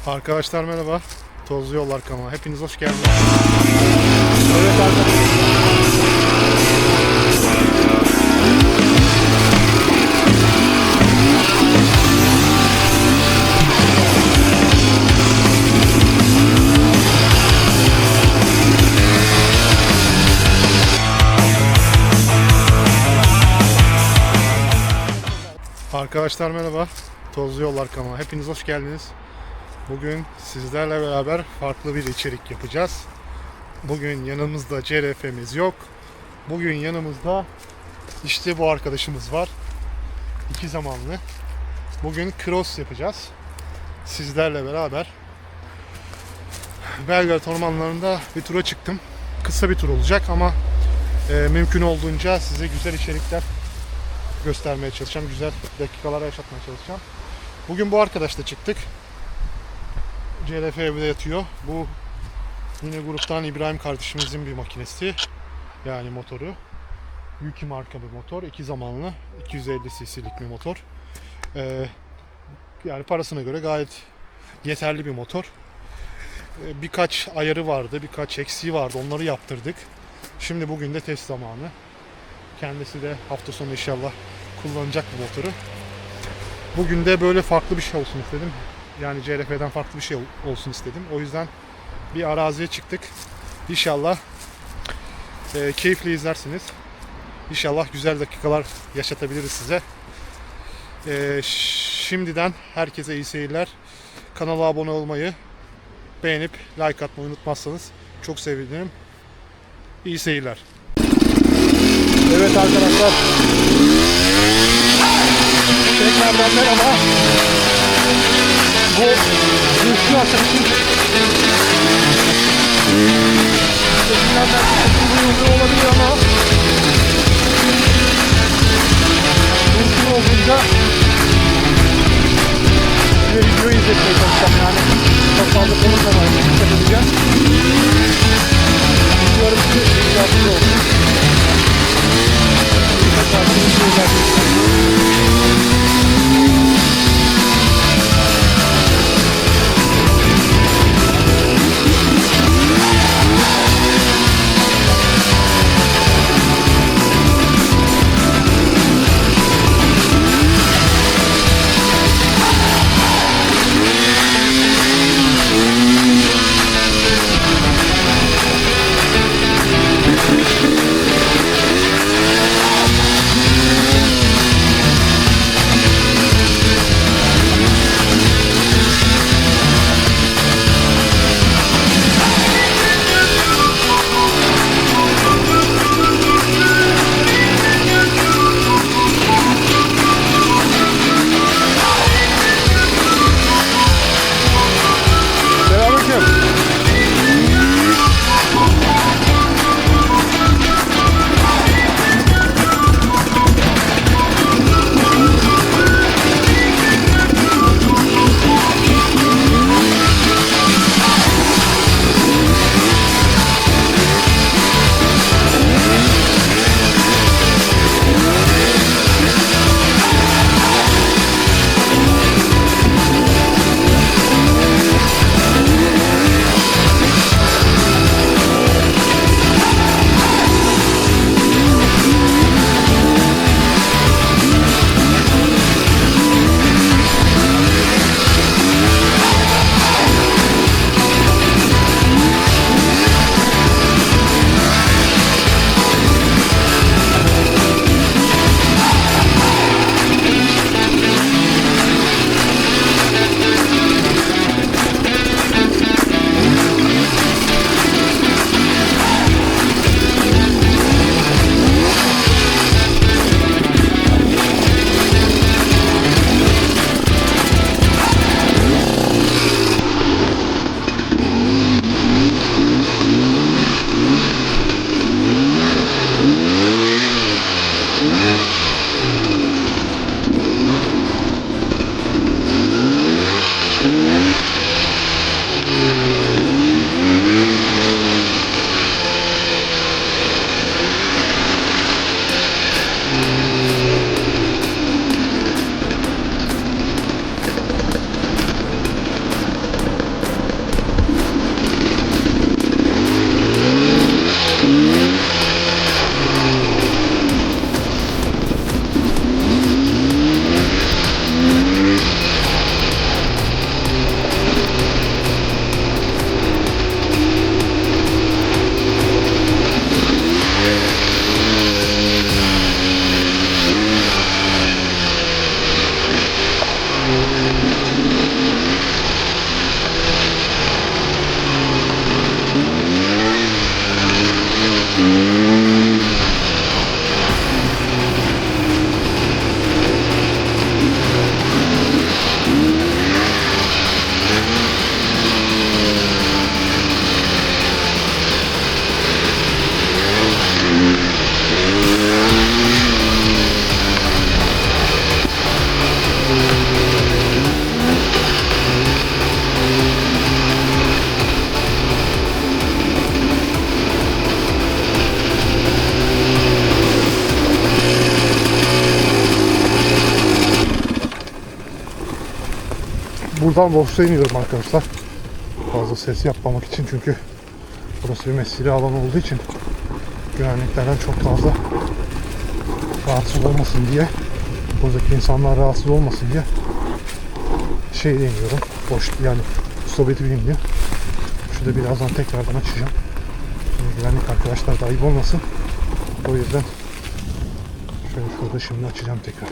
Arkadaşlar merhaba. Tozlu Yollar kanalına hepiniz hoş geldiniz. Evet Arkadaşlar merhaba. Tozlu Yollar kanalına hepiniz hoş geldiniz. Bugün sizlerle beraber farklı bir içerik yapacağız. Bugün yanımızda CRF'miz yok. Bugün yanımızda işte bu arkadaşımız var. 2 zamanlı. Bugün cross yapacağız. Sizlerle beraber Belgrad ormanlarında bir tura çıktım. Kısa bir tur olacak ama mümkün olduğunca size güzel içerikler göstermeye çalışacağım. Güzel dakikalar yaşatmaya çalışacağım. Bugün bu arkadaşla çıktık. CRF evde yatıyor. Bu yine gruptan İbrahim kardeşimizin bir makinesi. Yani motoru. Yukı marka bir motor. 2 zamanlı. 250 cc'lik bir motor. Yani parasına göre gayet yeterli bir motor. Birkaç ayarı vardı. Birkaç eksiği vardı. Onları yaptırdık. Şimdi bugün de test zamanı. Kendisi de hafta sonu inşallah kullanacak bu motoru. Bugün de böyle farklı bir şey olsun istedim. Yani CRF'den farklı bir şey olsun istedim. O yüzden bir araziye çıktık. İnşallah keyifli izlersiniz. İnşallah güzel dakikalar yaşatabiliriz size. Şimdiden herkese iyi seyirler. Kanala abone olmayı, beğenip like atmayı unutmazsanız çok sevinirim. İyi seyirler. Evet arkadaşlar. Tekrardan merhaba. Bu sürüşü arkadaşım. Sesinden belki sesim duyuluyor olabilir ama mümkün olduğunca size videoyu izletmeye çalışacağım yani. Çok fazla konuşmamaya dikkat edeceğim. Umarım ki yardımcı olsun. Tekrar Buradan boşluğa iniyorum arkadaşlar. Fazla ses yapmamak için, çünkü burası bir mesire alan olduğu için güvenliklerden çok fazla rahatsız olmasın diye, buradaki insanlar rahatsız olmasın diye şeyle iniyorum. Boş, yani ustabeti bileyim diye. Şurada birazdan tekrardan açacağım. Şimdi güvenlik arkadaşlar da ayıp olmasın. O yüzden şöyle şurada şimdi açacağım tekrar.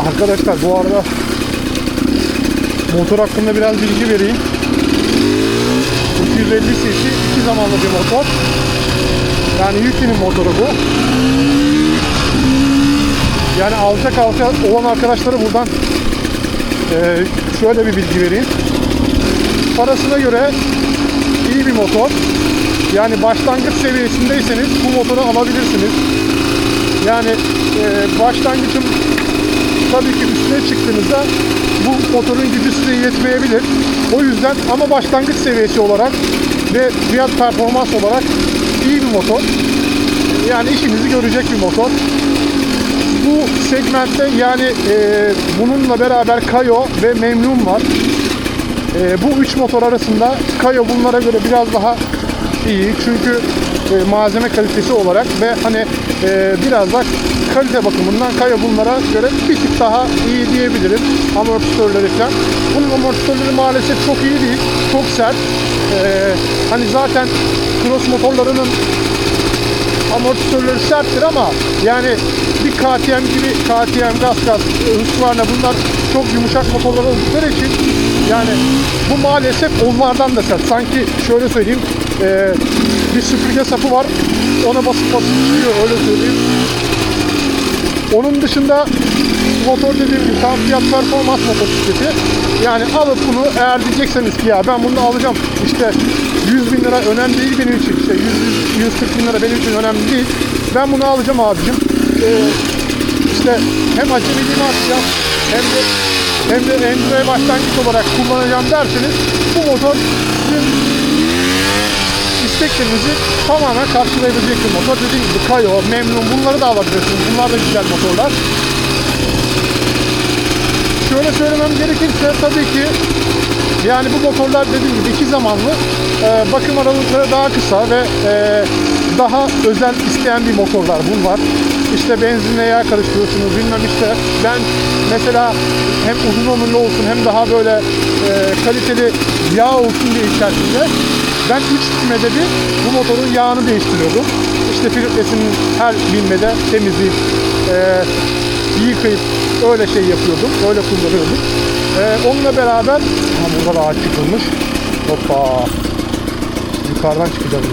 Arkadaşlar bu arada motor hakkında biraz bilgi vereyim. 250 cc 2 zamanlı bir motor. Yani Yuki'nin motoru bu. Yani alacak olan arkadaşlara buradan şöyle bir bilgi vereyim. Parasına göre iyi bir motor. Yani başlangıç seviyesindeyseniz bu motoru alabilirsiniz. Yani başlangıcım tabii ki üstüne çıktığınızda bu motorun gücü size yetmeyebilir. O yüzden ama başlangıç seviyesi olarak ve fiyat performans olarak iyi bir motor. Yani işinizi görecek bir motor. Bu segmentte yani bununla beraber Kayo ve Memnun var. Bu üç motor arasında Kayo bunlara göre biraz daha iyi. Çünkü malzeme kalitesi olarak ve hani biraz da kalite bakımından Kayo bunlara göre bir tık daha iyi diyebilirim. Amortisörleri falan. Bunun amortisörleri maalesef çok iyi değil. Çok sert. Hani zaten cross motorlarının amortisörleri serttir ama yani bir KTM gibi KTM, gaz, Husqvarna bunlar çok yumuşak motorlar oldukları için yani bu maalesef onlardan da sert. Sanki şöyle söyleyeyim bir süpürge sapı var, ona basıp çıkıyor, öyle söyleyeyim. Onun dışında motor dediğim gibi tam fiyat performans motosikleti. Yani alıp bunu eğer diyecekseniz ki ya ben bunu alacağım işte 100 bin lira önemli değil benim için, işte 140 bin lira benim için önemli değil. Ben bunu alacağım abicim. İşte hem acemiliğimi atacağım hem de enduro'ya başlangıç olarak kullanacağım derseniz bu motor sizin isteklerinizi tamamen karşılayabilecek bir motor. Dediğim gibi Kayo, Memnun bunları da alabilirsiniz. Bunlar da güzel motorlar. Şöyle söylemem gerekirse tabii ki yani bu motorlar dediğim gibi iki zamanlı, bakım aralıkları daha kısa ve daha özel isteyen bir motorlar bunlar. İşte benzinle yağ karıştırıyorsunuz bilmem işte ben mesela hem uzun ömürlü olsun hem daha böyle kaliteli yağ olsun diye içerisinde ben 3 binmede bir bu motorun yağını değiştiriyordum. İşte filtresinin her binmede temizleyip yıkayıp öyle şey yapıyordum, öyle kullanıyordum. Onunla beraber burada da ağaç çıkılmış. Hoppa! Yukarıdan çıkacağız.